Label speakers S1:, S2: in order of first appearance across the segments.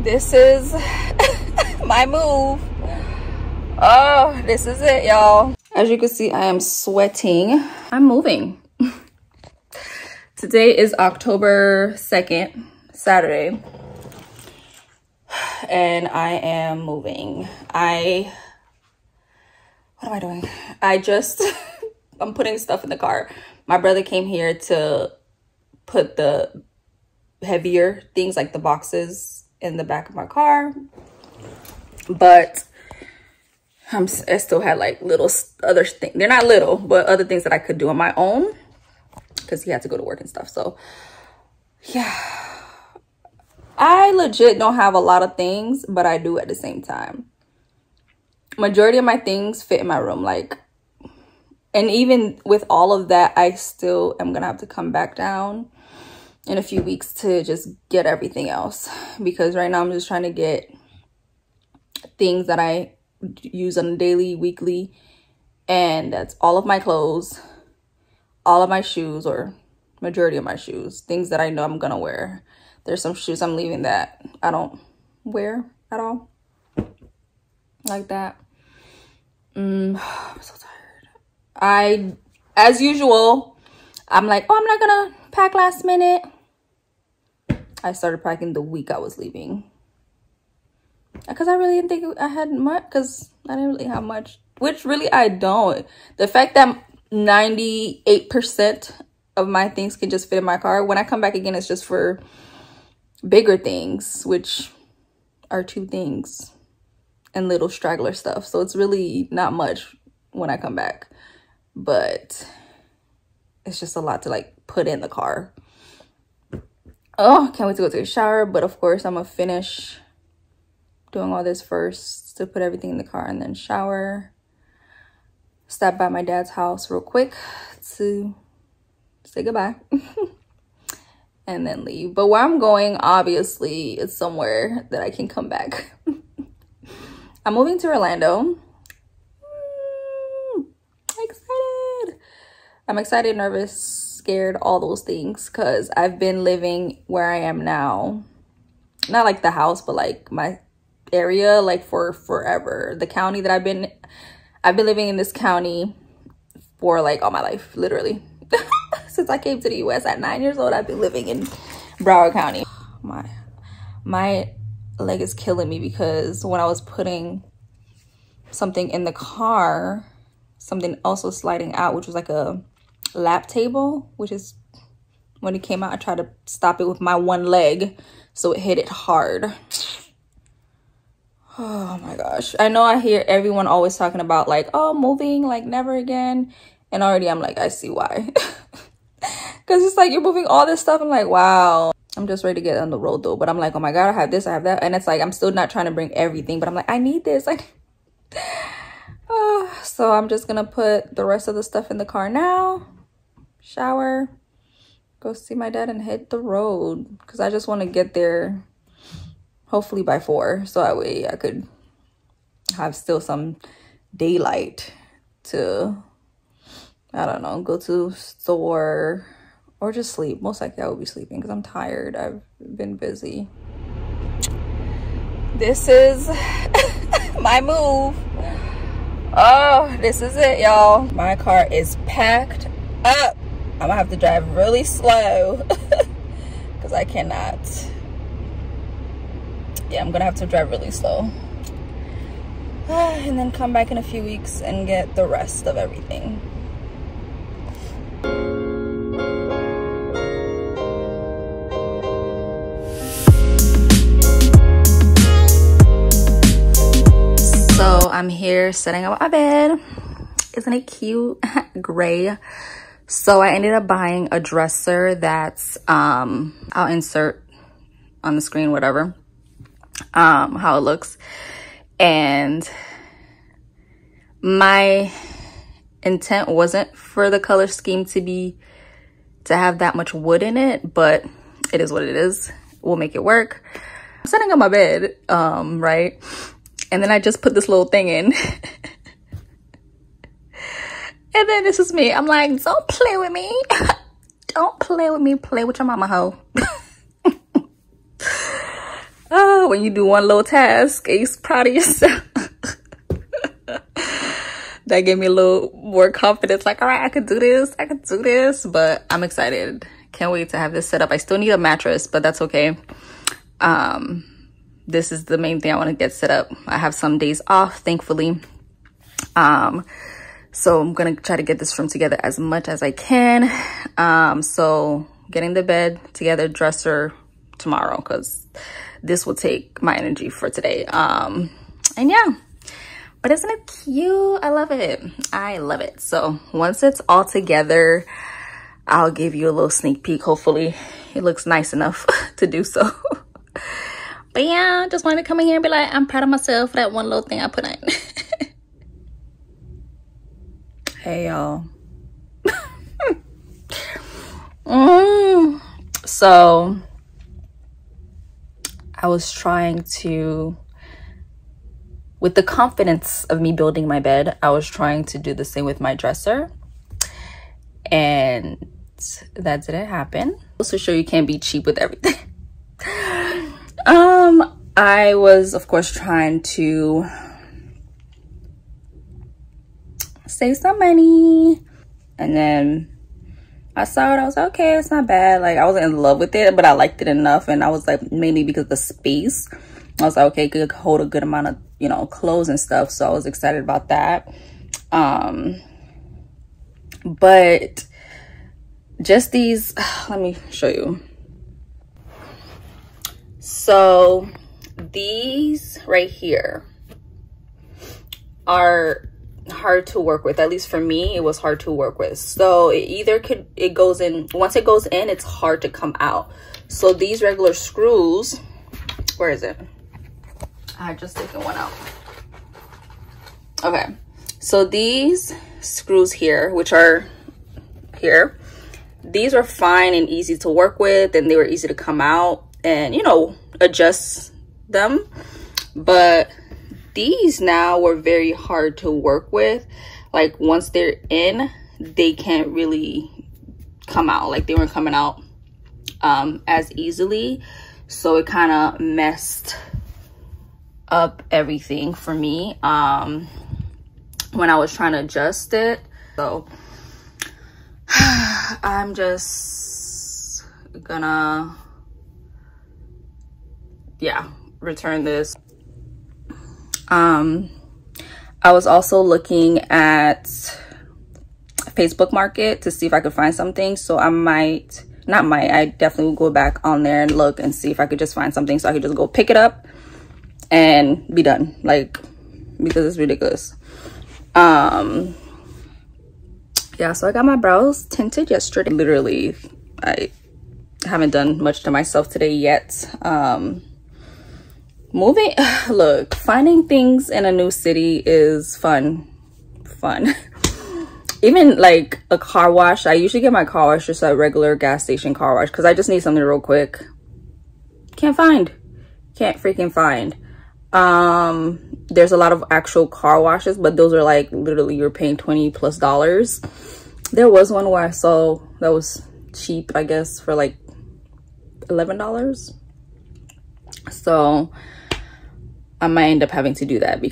S1: This is my move. Oh, this is it, y'all. As you can see, I am sweating. I'm moving. Today is October 2nd, Saturday. And I am moving. What am I doing? I'm putting stuff in the car. My brother came here to put the heavier things like the boxes in the back of my car. But I still had like little other things. They're not little, but other things that I could do on my own because he had to go to work and stuff. So yeah, I legit don't have a lot of things, but I do at the same time. Majority of my things fit in my room, like, and even with all of that, I still am gonna have to come back down in a few weeks to just get everything else, because right now I'm just trying to get things that I use on a daily, weekly, and that's all of my clothes, all of my shoes, or majority of my shoes, things that I know I'm gonna wear. There's some shoes I'm leaving that I don't wear at all, like that. I'm so tired. As usual, I'm like, oh, I'm not gonna pack last minute. I started packing the week I was leaving, because I really didn't think I had much, because I didn't really have much, which really I don't. The fact that 98% of my things can just fit in my car, when I come back again, it's just for bigger things, which are 2 things and little straggler stuff. So it's really not much when I come back, but it's just a lot to like put in the car. Oh, can't wait to go take a shower. But of course, I'm gonna finish doing all this first to put everything in the car and then shower. Stop by my dad's house real quick to say goodbye and then leave. But where I'm going, obviously, is somewhere that I can come back. I'm moving to Orlando. Excited. I'm excited, nervous, scared, all those things, because I've been living where I am now, not like the house, but like my area, like for forever. The county that I've been living in this county for like all my life, literally. Since I came to the US at 9 years old, I've been living in Broward County. My leg is killing me, because when I was putting something in the car, something also sliding out, which was like a lap table, which is, when it came out, I tried to stop it with my one leg, so it hit it hard. Oh my gosh. I know I hear everyone always talking about like, oh, moving, like never again. And already I'm like, I see why. Because it's like you're moving all this stuff. I'm like, wow. I'm just ready to get on the road though. But I'm like, oh my God, I have this, I have that. And it's like, I'm still not trying to bring everything, but I'm like, I need this. So I'm just going to put the rest of the stuff in the car now. Shower. Go see my dad and hit the road. Because I just want to get there hopefully by 4. So that way I could have still some daylight to, I don't know, go to store or just sleep. Most likely I will be sleeping because I'm tired. I've been busy. This is my move. Oh, this is it, y'all. My car is packed up. I'm gonna have to drive really slow because I cannot. Yeah, I'm gonna have to drive really slow. And then come back in a few weeks and get the rest of everything. So I'm here setting up my bed. Isn't it cute? Gray. So I ended up buying a dresser that's I'll insert on the screen whatever how it looks. And my intent wasn't for the color scheme to have that much wood in it, but it is what it is. We'll make it work. I'm setting up my bed, right? And then I just put this little thing in. And then this is me. I'm like, don't play with me. Don't play with me. Play with your mama hoe. Oh, when you do one little task and you're proud of yourself. That gave me a little more confidence, like, all right, I could do this, but I'm excited. Can't wait to have this set up. I still need a mattress, but that's okay. This is the main thing I want to get set up. I have some days off, thankfully. So I'm gonna try to get this room together as much as I can. So getting the bed together, dresser tomorrow, because this will take my energy for today. And yeah, but isn't it cute? I love it. I love it. So once it's all together, I'll give you a little sneak peek. Hopefully it looks nice enough to do so. But yeah, just wanted to come in here and be like, I'm proud of myself for that one little thing I put in. Hey y'all. So I was trying to, with the confidence of me building my bed, I was trying to do the same with my dresser, and that didn't happen. Also sure you can't be cheap with everything. I was of course trying to save some money, and then I saw it. I was like, okay, it's not bad. Like, I wasn't in love with it, but I liked it enough. And I was like, mainly because of the space, I was like, okay, it could hold a good amount of, you know, clothes and stuff. So I was excited about that. But just these, let me show you. So these right here are hard to work with. At least for me, it was hard to work with. So it goes in, once it goes in, it's hard to come out. So these regular screws, where is it? I had just taken one out. Okay, so these screws here, which are here, these are fine and easy to work with, and they were easy to come out and, you know, adjust them. But these now were very hard to work with. Like, once they're in, they can't really come out. Like, they weren't coming out as easily. So it kind of messed up everything for me when I was trying to adjust it. So I'm just gonna, yeah, return this. I was also looking at Facebook Market to see if I could find something. So I definitely will go back on there and look and see if I could just find something so I could just go pick it up and be done. Like, because it's ridiculous. Yeah, so I got my brows tinted yesterday. Literally, I haven't done much to myself today yet. Look, finding things in a new city is fun. Even like a car wash, I usually get my car wash just a regular gas station car wash because I just need something real quick. Can't freaking find. There's a lot of actual car washes, but those are like literally you're paying $20+. There was one where I saw that was cheap, I guess, for like $11. So I might end up having to do that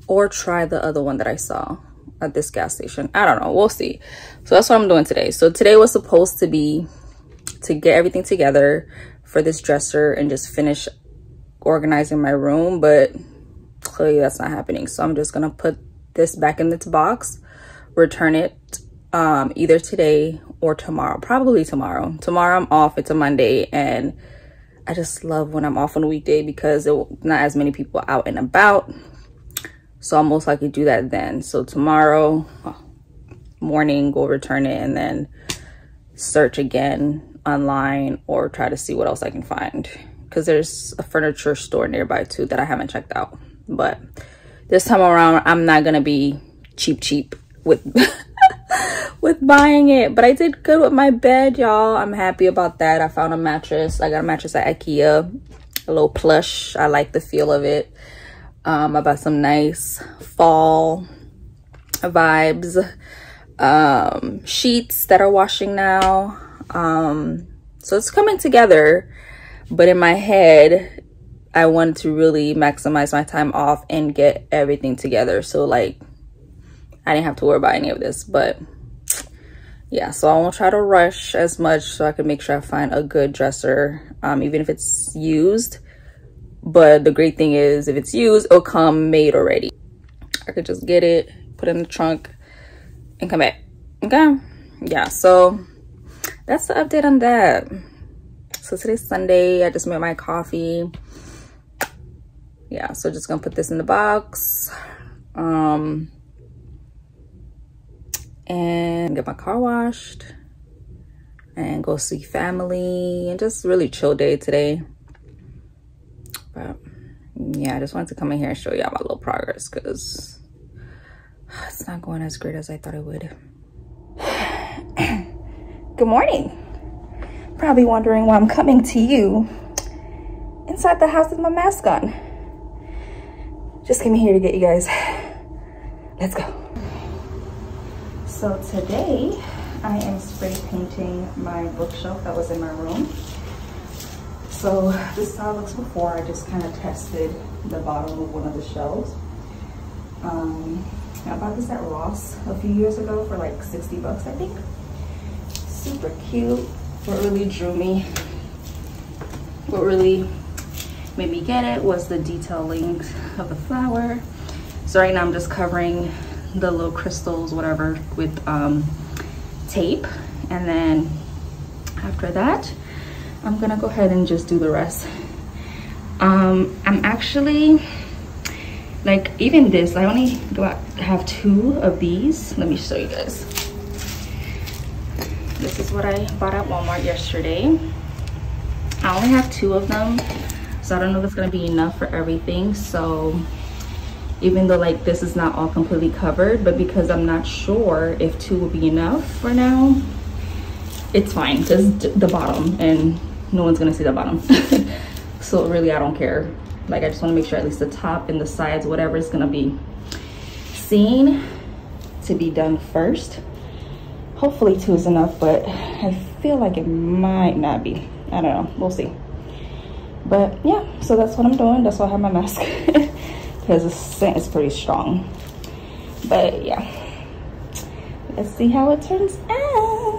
S1: or try the other one that I saw at this gas station. I don't know, we'll see. So that's what I'm doing today. So today was supposed to be to get everything together for this dresser and just finish organizing my room, but clearly that's not happening. So I'm just gonna put this back in its box, return it either today or tomorrow. Probably tomorrow. Tomorrow I'm off. It's a Monday, and I just love when I'm off on a weekday because not as many people out and about. So I'll most likely do that then. So tomorrow morning, go return it and then search again online or try to see what else I can find. Because there's a furniture store nearby too that I haven't checked out. But this time around, I'm not going to be cheap with with buying it. But I did good with my bed, y'all. I'm happy about that. I found a mattress. I got a mattress at IKEA, a little plush. I like the feel of it. I bought some nice fall vibes sheets that are washing now. So it's coming together, but in my head I wanted to really maximize my time off and get everything together. So like, I didn't have to worry about any of this, but yeah, so I won't try to rush as much so I can make sure I find a good dresser, even if it's used. But the great thing is if it's used, it'll come made already. I could just get it, put it in the trunk and come back. Okay, yeah, so that's the update on that. So today's Sunday. I just made my coffee. Yeah, so just gonna put this in the box and get my car washed and go see family and just really chill day today. But yeah, I just wanted to come in here and show y'all my little progress because it's not going as great as I thought it would. Good morning. Probably wondering why I'm coming to you inside the house with my mask on. Just came here to get you guys. Let's go. So today I am spray painting my bookshelf that was in my room. So this is how it looks before. I just kind of tested the bottom of one of the shelves. I bought this at Ross a few years ago for like 60 bucks, I think. Super cute. What really drew me, what really made me get it was the detailing of the flower. So right now I'm just covering the little crystals, whatever, with tape. And then after that, I'm gonna go ahead and just do the rest. I'm actually, like, even this, I only have 2 of these. Let me show you guys. This is what I bought at Walmart yesterday. I only have 2 of them, so I don't know if it's gonna be enough for everything. So even though like this is not all completely covered, but because I'm not sure if 2 will be enough for now, it's fine, just the bottom, and no one's gonna see the bottom. So really I don't care. Like, I just want to make sure at least the top and the sides, whatever is gonna be seen, to be done first. Hopefully 2 is enough, but I feel like it might not be. I don't know, we'll see. But yeah, so that's what I'm doing. That's why I have my mask because the scent is pretty strong. But yeah, let's see how it turns out.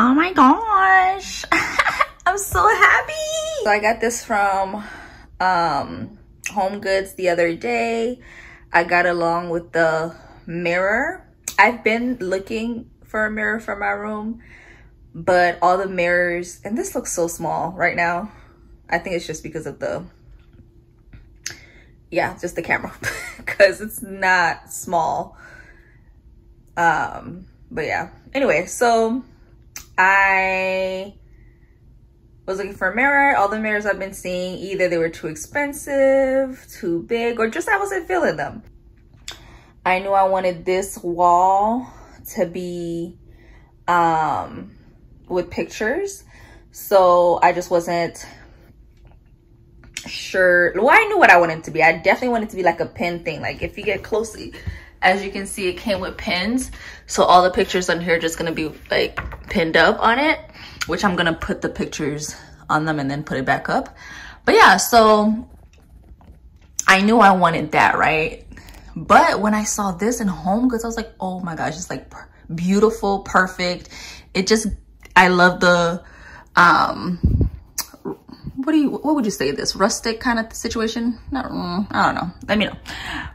S1: Oh my gosh, I'm so happy. So I got this from Home Goods the other day. I got along with the mirror. I've been looking for a mirror for my room, but all the mirrors, and this looks so small right now. I think it's just because of the, yeah, just the camera, because it's not small. But yeah, anyway, so I was looking for a mirror. All the mirrors I've been seeing, either they were too expensive, too big, or just I wasn't feeling them. I knew I wanted this wall to be with pictures, so I just wasn't sure. Well, I knew what I wanted it to be. I definitely wanted it to be like a pin thing. Like, if you get closely, as you can see, it came with pins, so all the pictures on here are just gonna be like pinned up on it, which I'm gonna put the pictures on them and then put it back up. But yeah, so I knew I wanted that, right? But when I saw this in Home Goods, I was like, oh my gosh, it's like beautiful, perfect. It just, I love the what would you say, this rustic kind of situation? Not, I don't know, let me know.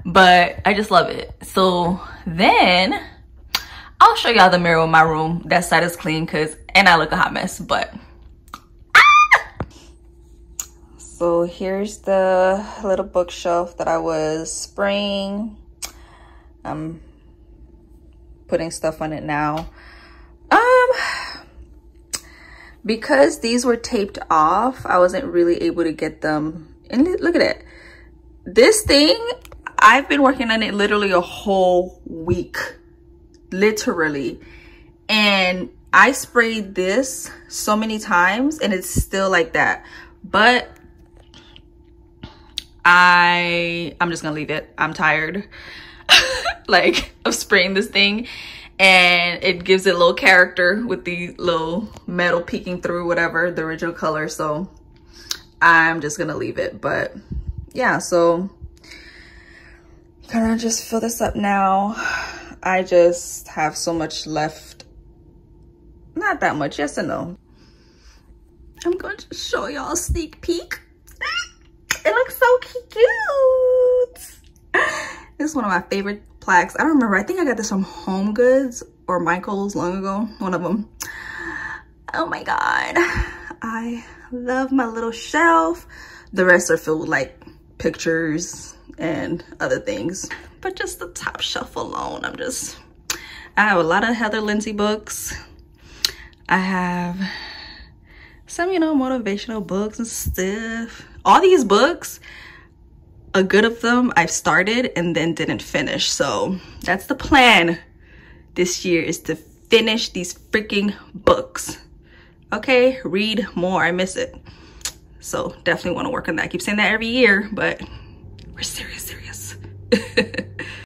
S1: But I just love it. So then I'll show y'all the mirror in my room. That side is clean, and I look a hot mess, but So here's the little bookshelf that I was spraying. I'm putting stuff on it now. Because these were taped off, I wasn't really able to get them. And look at it. This thing, I've been working on it literally a whole week. Literally. And I sprayed this so many times and it's still like that. But I'm just gonna leave it. I'm tired like of spraying this thing, and it gives it a little character with the little metal peeking through whatever the original color. So I'm just gonna leave it. But yeah, so gonna just fill this up now. I just have so much left. Not that much, yes and no. I'm going to show y'all a sneak peek. It looks so cute. This is one of my favorite plaques. I don't remember, I think I got this from Home Goods or Michael's long ago, one of them. Oh my God. I love my little shelf. The rest are filled with like pictures and other things. But just the top shelf alone, I have a lot of Heather Lindsay books. I have some, you know, motivational books and stuff. All these books, a good of them I've started and then didn't finish. So that's the plan this year, is to finish these freaking books. Okay, read more, I miss it. So definitely want to work on that. I keep saying that every year, but we're serious.